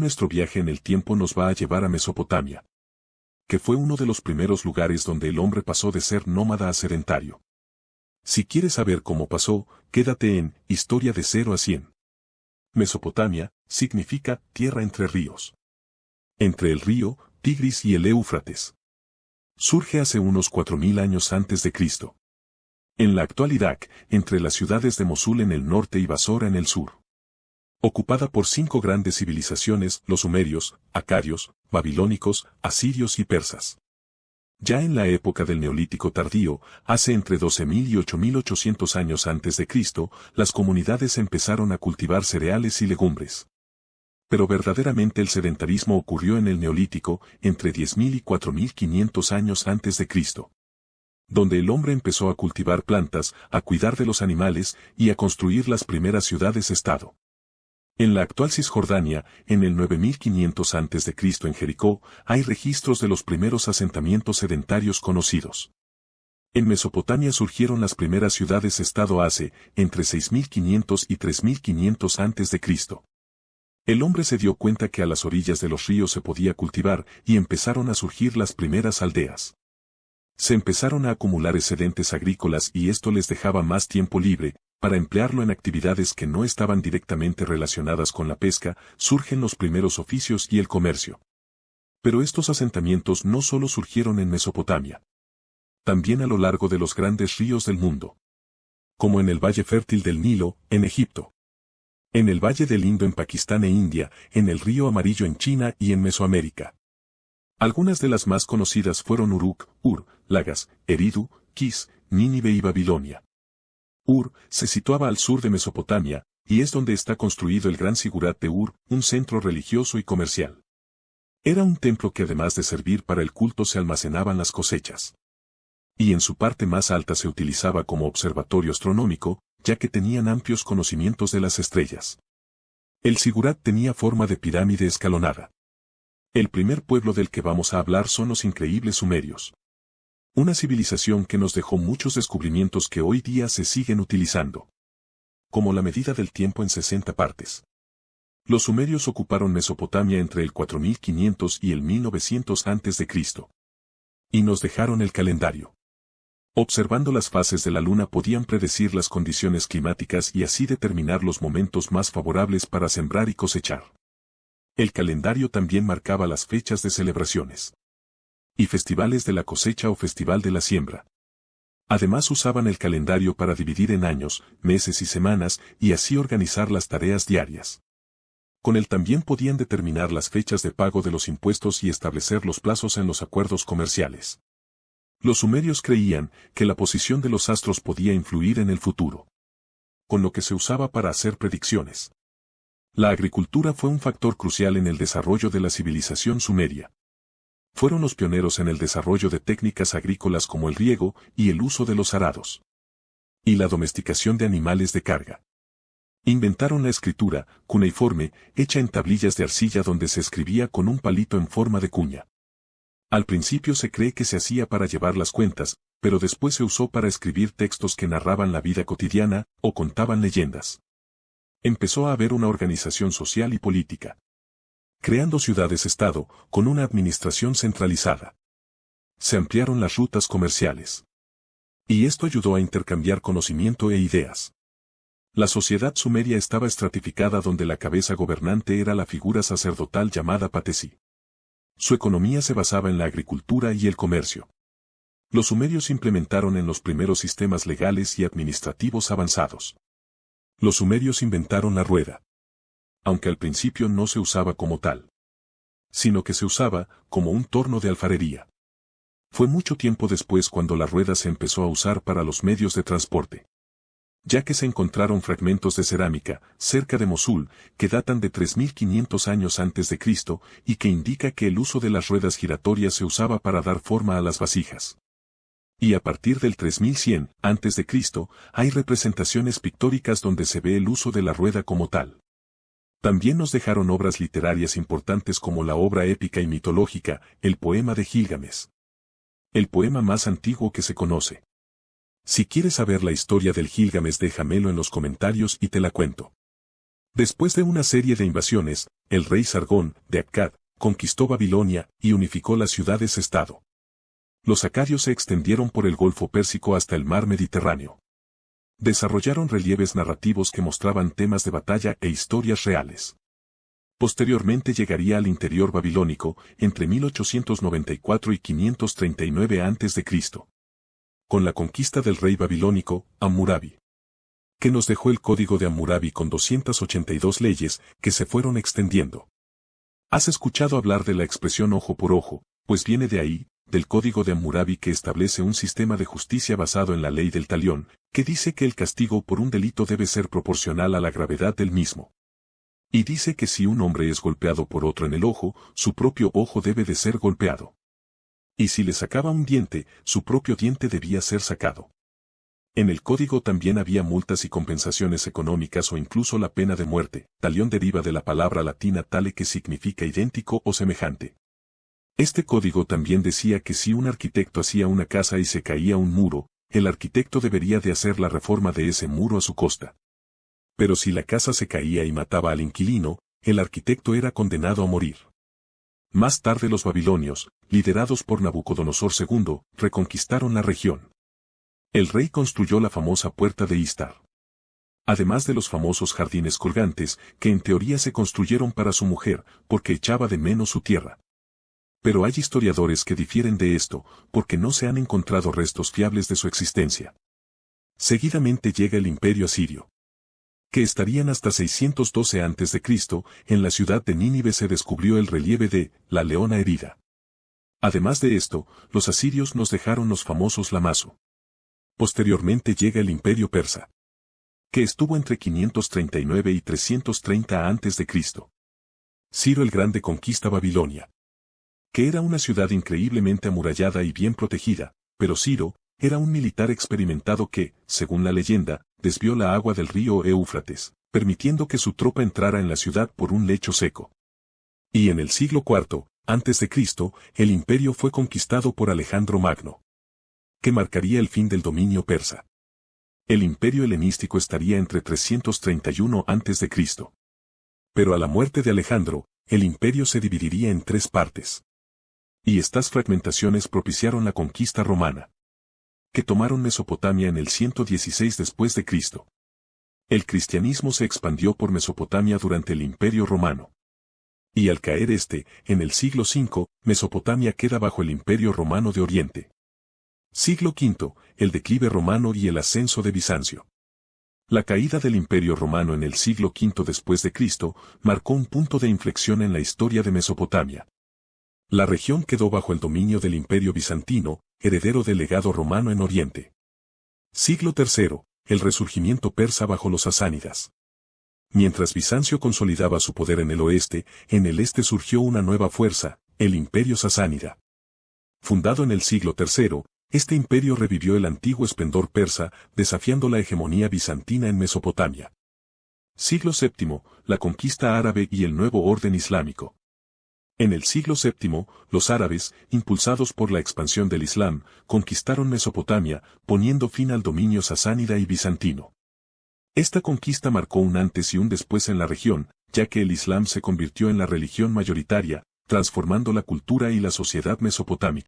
nuestro viaje en el tiempo nos va a llevar a Mesopotamia, que fue uno de los primeros lugares donde el hombre pasó de ser nómada a sedentario. Si quieres saber cómo pasó, quédate en Historia de 0 a 100. Mesopotamia significa tierra entre ríos. Entre el río Tigris y el Éufrates. Surge hace unos 4000 años antes de Cristo. En la actual Irak, entre las ciudades de Mosul en el norte y Basora en el sur. Ocupada por 5 grandes civilizaciones, los sumerios, acadios, babilónicos, asirios y persas. Ya en la época del Neolítico tardío, hace entre 12.000 y 8.800 años antes de Cristo, las comunidades empezaron a cultivar cereales y legumbres. Pero verdaderamente el sedentarismo ocurrió en el Neolítico, entre 10.000 y 4.500 años antes de Cristo. Donde el hombre empezó a cultivar plantas, a cuidar de los animales y a construir las primeras ciudades-estado. En la actual Cisjordania, en el 9500 a.C. en Jericó, hay registros de los primeros asentamientos sedentarios conocidos. En Mesopotamia surgieron las primeras ciudades-estado hace, entre 6500 y 3500 a.C. El hombre se dio cuenta que a las orillas de los ríos se podía cultivar y empezaron a surgir las primeras aldeas. Se empezaron a acumular excedentes agrícolas y esto les dejaba más tiempo libre, para emplearlo en actividades que no estaban directamente relacionadas con la pesca, surgen los primeros oficios y el comercio. Pero estos asentamientos no solo surgieron en Mesopotamia. También a lo largo de los grandes ríos del mundo. Como en el Valle Fértil del Nilo, en Egipto. En el Valle del Indo en Pakistán e India, en el Río Amarillo en China y en Mesoamérica. Algunas de las más conocidas fueron Uruk, Ur, Lagas, Eridu, Kis, Nínive y Babilonia. Ur se situaba al sur de Mesopotamia, y es donde está construido el gran Sigurat de Ur, un centro religioso y comercial. Era un templo que además de servir para el culto se almacenaban las cosechas. Y en su parte más alta se utilizaba como observatorio astronómico, ya que tenían amplios conocimientos de las estrellas. El Sigurat tenía forma de pirámide escalonada. El primer pueblo del que vamos a hablar son los increíbles sumerios. Una civilización que nos dejó muchos descubrimientos que hoy día se siguen utilizando. Como la medida del tiempo en 60 partes. Los sumerios ocuparon Mesopotamia entre el 4500 y el 1900 a.C. Y nos dejaron el calendario. Observando las fases de la luna podían predecir las condiciones climáticas y así determinar los momentos más favorables para sembrar y cosechar. El calendario también marcaba las fechas de celebraciones y festivales de la cosecha o festival de la siembra. Además usaban el calendario para dividir en años, meses y semanas y así organizar las tareas diarias. Con él también podían determinar las fechas de pago de los impuestos y establecer los plazos en los acuerdos comerciales. Los sumerios creían que la posición de los astros podía influir en el futuro, con lo que se usaba para hacer predicciones. La agricultura fue un factor crucial en el desarrollo de la civilización sumeria. Fueron los pioneros en el desarrollo de técnicas agrícolas como el riego y el uso de los arados. Y la domesticación de animales de carga. Inventaron la escritura, cuneiforme, hecha en tablillas de arcilla donde se escribía con un palito en forma de cuña. Al principio se cree que se hacía para llevar las cuentas, pero después se usó para escribir textos que narraban la vida cotidiana o contaban leyendas. Empezó a haber una organización social y política. Creando ciudades-estado, con una administración centralizada. Se ampliaron las rutas comerciales. Y esto ayudó a intercambiar conocimiento e ideas. La sociedad sumeria estaba estratificada donde la cabeza gobernante era la figura sacerdotal llamada Patesi. Su economía se basaba en la agricultura y el comercio. Los sumerios implementaron en los primeros sistemas legales y administrativos avanzados. Los sumerios inventaron la rueda. Aunque al principio no se usaba como tal, sino que se usaba como un torno de alfarería. Fue mucho tiempo después cuando la rueda se empezó a usar para los medios de transporte. Ya que se encontraron fragmentos de cerámica, cerca de Mosul, que datan de 3500 años antes de Cristo, y que indica que el uso de las ruedas giratorias se usaba para dar forma a las vasijas. Y a partir del 3100 antes de Cristo, hay representaciones pictóricas donde se ve el uso de la rueda como tal. También nos dejaron obras literarias importantes como la obra épica y mitológica, el poema de Gilgamesh. El poema más antiguo que se conoce. Si quieres saber la historia del Gilgamesh déjamelo en los comentarios y te la cuento. Después de una serie de invasiones, el rey Sargón, de Akkad, conquistó Babilonia y unificó las ciudades-estado. Los acadios se extendieron por el Golfo Pérsico hasta el mar Mediterráneo. Desarrollaron relieves narrativos que mostraban temas de batalla e historias reales. Posteriormente llegaría al interior babilónico, entre 1894 y 539 a.C., con la conquista del rey babilónico, Hammurabi, que nos dejó el Código de Hammurabi con 282 leyes que se fueron extendiendo. ¿Has escuchado hablar de la expresión ojo por ojo? Pues viene de ahí, del Código de Hammurabi, que establece un sistema de justicia basado en la ley del talión, que dice que el castigo por un delito debe ser proporcional a la gravedad del mismo. Y dice que si un hombre es golpeado por otro en el ojo, su propio ojo debe de ser golpeado. Y si le sacaba un diente, su propio diente debía ser sacado. En el código también había multas y compensaciones económicas o incluso la pena de muerte. Talión deriva de la palabra latina tale, que significa idéntico o semejante. Este código también decía que si un arquitecto hacía una casa y se caía un muro, el arquitecto debería de hacer la reforma de ese muro a su costa. Pero si la casa se caía y mataba al inquilino, el arquitecto era condenado a morir. Más tarde los babilonios, liderados por Nabucodonosor II, reconquistaron la región. El rey construyó la famosa puerta de Istar. Además de los famosos jardines colgantes, que en teoría se construyeron para su mujer, porque echaba de menos su tierra. Pero hay historiadores que difieren de esto, porque no se han encontrado restos fiables de su existencia. Seguidamente llega el imperio asirio, que estarían hasta 612 a.C., en la ciudad de Nínive se descubrió el relieve de la leona herida. Además de esto, los asirios nos dejaron los famosos Lamazo. Posteriormente llega el imperio persa, que estuvo entre 539 y 330 a.C. Ciro el Grande conquista Babilonia, que era una ciudad increíblemente amurallada y bien protegida, pero Ciro era un militar experimentado que, según la leyenda, desvió la agua del río Éufrates, permitiendo que su tropa entrara en la ciudad por un lecho seco. Y en el siglo IV, a.C., el imperio fue conquistado por Alejandro Magno, que marcaría el fin del dominio persa. El imperio helenístico estaría entre 331 a.C. Pero a la muerte de Alejandro, el imperio se dividiría en tres partes. Y estas fragmentaciones propiciaron la conquista romana, que tomaron Mesopotamia en el 116 después de Cristo. El cristianismo se expandió por Mesopotamia durante el Imperio Romano. Y al caer en el siglo V, Mesopotamia queda bajo el Imperio Romano de Oriente. Siglo V, el declive romano y el ascenso de Bizancio. La caída del Imperio Romano en el siglo V después de Cristo marcó un punto de inflexión en la historia de Mesopotamia. La región quedó bajo el dominio del Imperio Bizantino, heredero del legado romano en Oriente. Siglo III, el resurgimiento persa bajo los sasánidas. Mientras Bizancio consolidaba su poder en el oeste, en el este surgió una nueva fuerza, el Imperio Sasánida. Fundado en el siglo III, este imperio revivió el antiguo esplendor persa, desafiando la hegemonía bizantina en Mesopotamia. Siglo VII, la conquista árabe y el nuevo orden islámico. En el siglo VII, los árabes, impulsados por la expansión del Islam, conquistaron Mesopotamia, poniendo fin al dominio sasánida y bizantino. Esta conquista marcó un antes y un después en la región, ya que el Islam se convirtió en la religión mayoritaria, transformando la cultura y la sociedad mesopotámica.